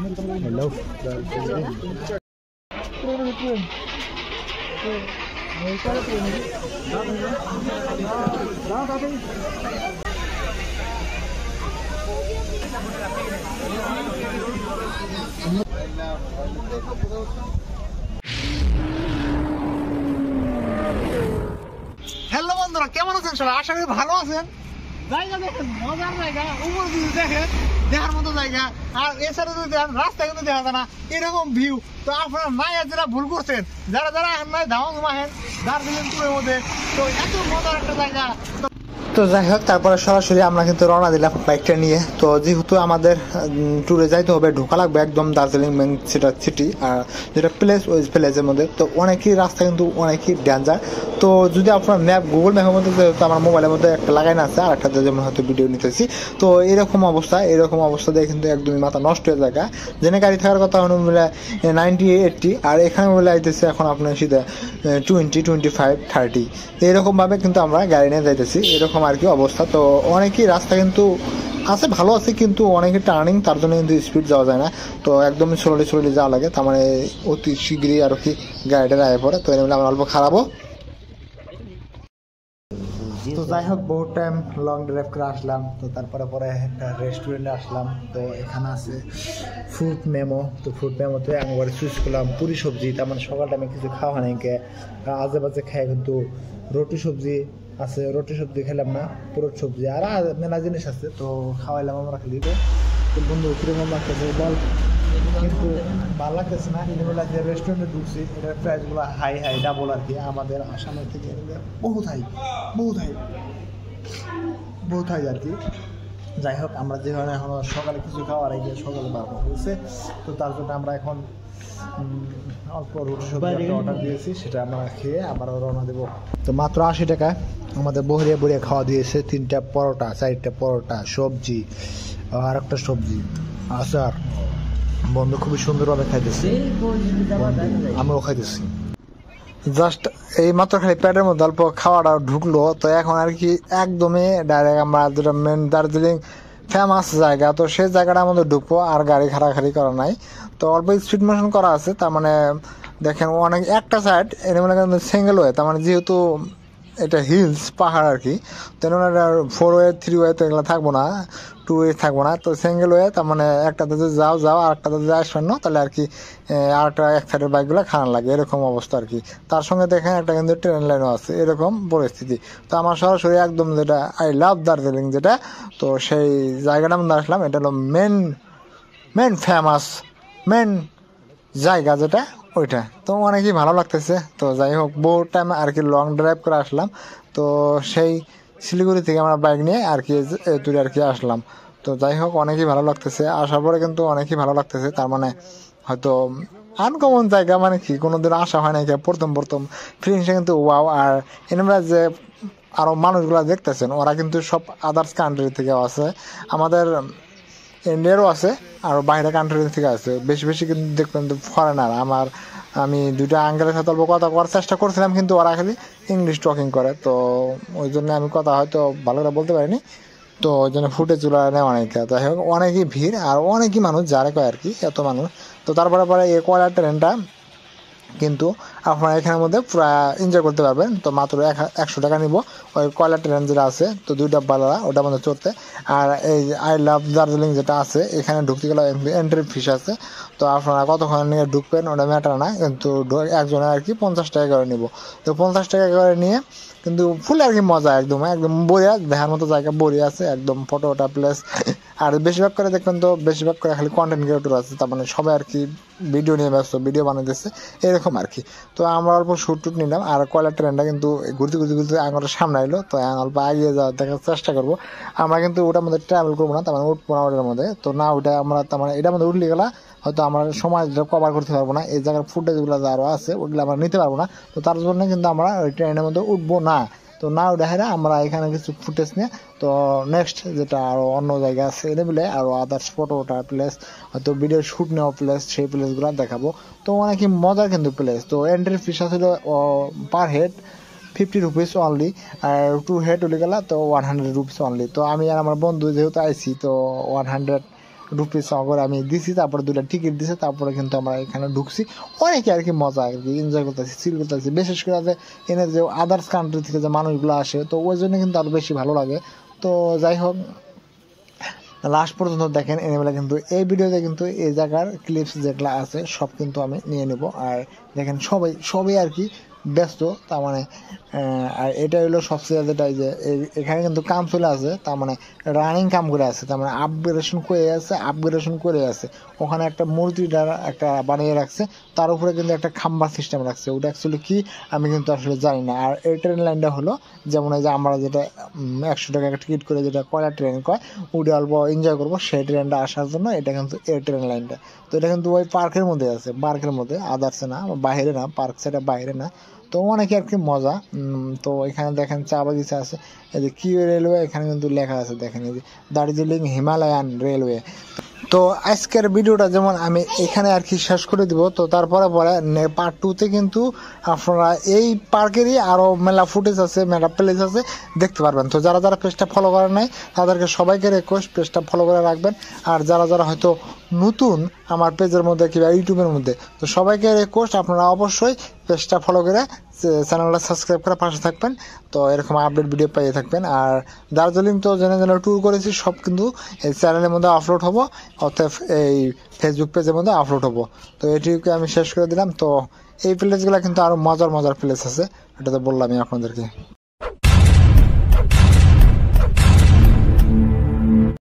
Hello. Hello বন্ধুরা, কেমন আছেন সবাই? আশা করি ভালো আছেন। জায়গা দেখেন, মজার জায়গা, উপর ভিউ দেখেন, দেখার মতো জায়গা। আর এছাড়া যদি দেখেন রাস্তা কিন্তু দেখা যায় না, এরকম ভিউ। তো আপনারা নাই যারা ভুল করছেন, যারা যারা এখন নাই ধামা ঘুমাহেন দার্জিলিং ট্যুরের মধ্যে, তো এত মজার একটা জায়গা। তো যাই হোক, তারপরে সরাসরি আমরা কিন্তু রওনা দিলাম বাইকটা নিয়ে। তো যেহেতু আমাদের ট্যুরে যাইতে হবে, ঢোকা লাগবে একদম দার্জিলিং মেন সিটি, আর যেটা প্লেস ওই প্লেসের মধ্যে। তো অনেকই রাস্তা কিন্তু অনেকই ডেঞ্জার। তো যদি আপনার ম্যাপ গুগল ম্যাপের মধ্যে, যেহেতু আমার মোবাইলের মধ্যে একটা লাগাই না আছে, আর একটা যেমন হয়তো ভিডিও নিতেছি, তো এরকম অবস্থা দিয়ে কিন্তু একদমই মাথা নষ্ট হয়ে যায়। জেনে গাড়ি থাকার কথা হলো 90-80, আর এখানে বলে আইতেছে এখন আপনার সিধা 20-25-30, এরকমভাবে কিন্তু আমরা গাড়ি নিয়ে যাইতেছি। এরকম আর কি অবস্থা। তো অনেকই রাস্তা কিন্তু আছে, ভালো আছে, কিন্তু অনেকে টার্নিং, তার জন্য কিন্তু স্পিড যাওয়া যায় না। তো একদমই স্লোলি যাওয়া লাগে, তার মানে অতি শীঘ্রই আর কি গাড়িটা আয় পড়ে। তো এর আমরা অল্প খারাপও। তো যাই হোক, বহুত টাইম লং ড্রাইভ করে আসলাম। তো তারপরে একটা রেস্টুরেন্টে আসলাম। তো এখানে আছে ফুড মেমো। তো ফুড মেমোতে একবার চুজ করলাম পুরি সবজি। তার মানে সকাল টাইমে কিছু খাওয়া নাই, আজে বাজে খাই, কিন্তু রুটি সবজি আছে, রুটি সবজি খেলাম না, পুরো সবজি আর মেলা জিনিস আছে। তো খাওয়াইলাম আমরা খালি। তো বন্ধু কিরকম লাগতেছে বল? কিন্তু ভালো লাগতেছে না। এগুলো যে রেস্টুরেন্টে ঢুকছি, এটার প্রাইসগুলো হাই ডাবল আর কি, আমাদের আসামের থেকে বহুত হাই আর কি। যাই হোক, আমরা যেভাবে এখন সকালে কিছু খাওয়ার আগে সকালে বারবার হয়েছে, তো তার জন্য আমরা এখন অল্প রুটি সবজি অর্ডার দিয়েছি, সেটা আমরা খেয়ে আবারও রওনা দেবো। তো মাত্র 80 টাকায় আমাদের বহরিয়া খাওয়া দিয়েছে। 3টা পরোটা, 4টা পরোটা, সবজি আর একটা সবজি, আচার। বন্ধু খুবই সুন্দরভাবে খাইতেছি, আমরাও খাইতেছি। জাস্ট এই মাত্র খালি পেটের মধ্যে অল্প খাওয়াটা ঢুকলো। তো এখন আর কি একদমই ডাইরেক্ট আমরা যেটা মেন দার্জিলিং ফেমাস জায়গা, তো সেই জায়গাটার মধ্যে ঢুকবো। আর গাড়ি খাড়াখাড়ি করা নাই, তো অল্প স্পিড মোশন করা আছে। তার মানে দেখেন অনেক একটা সাইড এর মানে সিঙ্গেল ওয়ে, তার মানে যেহেতু এটা হিলস পাহাড় আর কি, তো 4 ওয়ে 3 ওয়ে তো এগুলো থাকবো না, 2 ওয়ে থাকবো না, তো সিঙ্গেল ওয়ে। তার মানে একটাতে যাও আর একটাতে যায় শূন্য, তাহলে আর কি আর একটা এক সাইডের বাইকগুলো খারাপ লাগে, এরকম অবস্থা আর কি। তার সঙ্গে দেখেন একটা কিন্তু ট্রেন লাইনও আছে, এরকম পরিস্থিতি। তো আমার সরাসরি একদম যেটা আই লাভ দার্জিলিং যেটা, তো সেই জায়গাটা মধ্যে আসলাম। এটা হলো মেন ফেমাস জায়গা যেটা, ওইটা। তো অনেকই ভালো লাগতেছে। তো যাই হোক, বহুত টাইম আর কি লং ড্রাইভ করে আসলাম। তো সেই শিলিগুড়ি থেকে আমরা বাইক নিয়ে আর কি দূরে আর কি আসলাম। তো যাই হোক, অনেকই ভালো লাগতেছে। আসার পরে কিন্তু অনেকই ভালো লাগতেছে। তার মানে হয়তো আনকমন জায়গা, মানে কি কোনোদিন আসা হয় না, প্রথম ফিলিংসটা কিন্তু ওয়াও। আর এনারা যে আরো মানুষগুলা দেখতেছেন, ওরা কিন্তু সব আদার্স কান্ট্রি থেকে আছে, আমাদের ইন্ডিয়ারও আছে, আর বাইরে কান্ট্রি থেকে আছে। বেশি কিন্তু দেখবেন ফরেনার। আমি 2টা আঙ্কেলের সাথে অল্প কথা করার চেষ্টা করছিলাম, কিন্তু ওরা খালি ইংলিশ টকিং করে। তো ওই জন্য আমি কথা হয়তো ভালো করে বলতে পারিনি, তো ওই জন্য ফুটেজগুলো নেওয়া অনেক। যাই হোক, অনেকই ভিড় আর অনেকই মানুষ যারা কয় আর কি, এত মানুষ। তো তারপরে এই কয়লা ট্রেনটা কিন্তু আপনারা এখানের মধ্যে পুরো এনজয় করতে পারবেন। তো মাত্র 100 টাকা নিব ওই কয়লা ট্রেন যেটা আছে, তো 2 ডাব্বালা ওটার মধ্যে চড়তে। আর এই আই লাভ দার্জিলিং যেটা আছে, এখানে ঢুকতে গেলে এন্ট্রি ফিস আছে। তো আপনারা কতক্ষণ নিয়ে ঢুকবেন ওটা ম্যাটার না, কিন্তু একজনের আর কি 50 টাকা করে নিব। তো 50 টাকা করে নিয়ে কিন্তু ফুল আর কি মজা, একদম বরিয়া দেখার মতো জায়গা, বরিয়া আছে একদম, ফটোটা প্লেস। আর বেশিরভাগ করে দেখবেন তো বেশিরভাগ করে খালি কন্টেন্ট ক্রিয়েটর আছে, তার মানে সবাই আর কি ভিডিও নিয়ে ব্যস্ত, ভিডিও বানাইতেছে এরকম আর কি। তো আমরা অল্প শুট নিলাম। আর কয়লা ট্রেনটা কিন্তু ঘুরতে আঙুলের সামনে আইলো, তো অল্প এগিয়ে যাওয়ার দেখার চেষ্টা করবো। আমরা কিন্তু ওটার মধ্যে ট্রাভেল করবো না, তার মানে উঠবো না ওটার মধ্যে। তো না, ওটা আমরা তার মানে এটার মধ্যে উঠলে গেলা হয়তো আমরা সময় কভার করতে পারবো না, এই জায়গার ফুটেজগুলো আরও আছে ওগুলো আমরা নিতে পারবো না। তো তার জন্য কিন্তু আমরা ওই ট্রেনের মধ্যে উঠবো না। তো না দেখা যায় আমরা এখানে কিছু ফুটেজ নিয়ে, তো নেক্সট যেটা আরো অন্য জায়গা আছে বলে আরো আদার্স ফটোটা প্লেস, হয়তো ভিডিও শুট নেওয়া প্লেস, সেই প্লেসগুলো দেখাবো। তো অনেকই মজার কিন্তু প্লেস। তো এন্ট্রি ফিস ছিল পার হেড 50 রুপিস অনলি, আর 2 হেড উঠে গেলা তো 100 রুপিস অনলি। তো আমি আর আমার বন্ধু যেহেতু আইছি, তো 100 রুপিস করে আমি দিছি, তারপরে 2টা টিকিট দিছে, তারপরে কিন্তু আমরা এখানে ঢুকছি। অনেকে আর কি মজা আর কি এনজয় করতেছি, চিল করতেছি। বিশেষ করে এনে যে আদার্স কান্ট্রি থেকে যে মানুষগুলো আসে, তো ওই জন্য কিন্তু আরও বেশি ভালো লাগে। তো যাই হোক, লাস্ট পর্যন্ত দেখেন এনেবেলা কিন্তু এই ভিডিওতে কিন্তু এই জায়গার ক্লিপস যেগুলো আছে সব কিন্তু আমি নিয়ে নেব। আর দেখেন সবাই আর কি ব্যস্ত, তার মানে আর এটা হলো সবচেয়ে যেটা যে এখানে কিন্তু কাম চলে আছে, তার মানে রানিং কাম করে আছে, তার মানে আপগ্রেডেশন করে আছে। ওখানে একটা মূর্তিটা একটা বানিয়ে রাখছে, তার উপরে কিন্তু একটা খাম্বা সিস্টেম রাখছে। ওটা অ্যাকচুয়ালি কি আমি কিন্তু আসলে জানি না। আর এই ট্রেন লাইনটা হলো যেমন এই যে আমরা যেটা 100 টাকা টিকিট করে যেটা কয়লা ট্রেন কয়, ওটা অল্প এনজয় করবো, সেই ট্রেনটা আসার জন্য এটা কিন্তু এই ট্রেন লাইনটা। তো এটা কিন্তু ওই পার্কের মধ্যে আছে, পার্কের মধ্যে, আদার্সে না, বাইরে না, পার্ক সাইডে বাইরে না। তো অনেকে আর কি মজা। তো এখানে দেখেন চা বাগিচা আছে। এই যে কি রেলওয়ে এখানে কিন্তু লেখা আছে, দেখেন এই যে দার্জিলিং হিমালয়ান রেলওয়ে। তো আজকের ভিডিওটা যেমন আমি এখানে আর কি শেষ করে দিব। তো তারপরে পার্ট 2তে কিন্তু আপনারা এই পার্কেরই আরো মেলা ফুটেজ আছে, মেলা প্লেস আছে, দেখতে পারবেন। তো যারা পেজটা ফলো করে নাই তাদেরকে সবাইকে রিকোয়েস্ট পেজটা ফলো করে রাখবেন। আর যারা হয়তো নতুন আমার পেজের মধ্যে কিংবা ইউটিউবের মধ্যে, তো সবাইকে রিকোয়েস্ট আপনারা অবশ্যই পেজটা ফলো করে চ্যানেলটা সাবস্ক্রাইব করে পাশে থাকবেন। তো এরকম আপডেট ভিডিও পেয়ে থাকবেন। আর দার্জিলিং তো জেনে ট্যুর করেছি, সব কিন্তু এই চ্যানেলের মধ্যে আপলোড হবো, অর্থাৎ এই ফেসবুক পেজের মধ্যে আপলোড হবো। তো এটিকে আমি শেষ করে দিলাম। তো এই প্লেসগুলো কিন্তু আরো মজার প্লেস আছে, এটা তো বললামই আপনাদেরকে।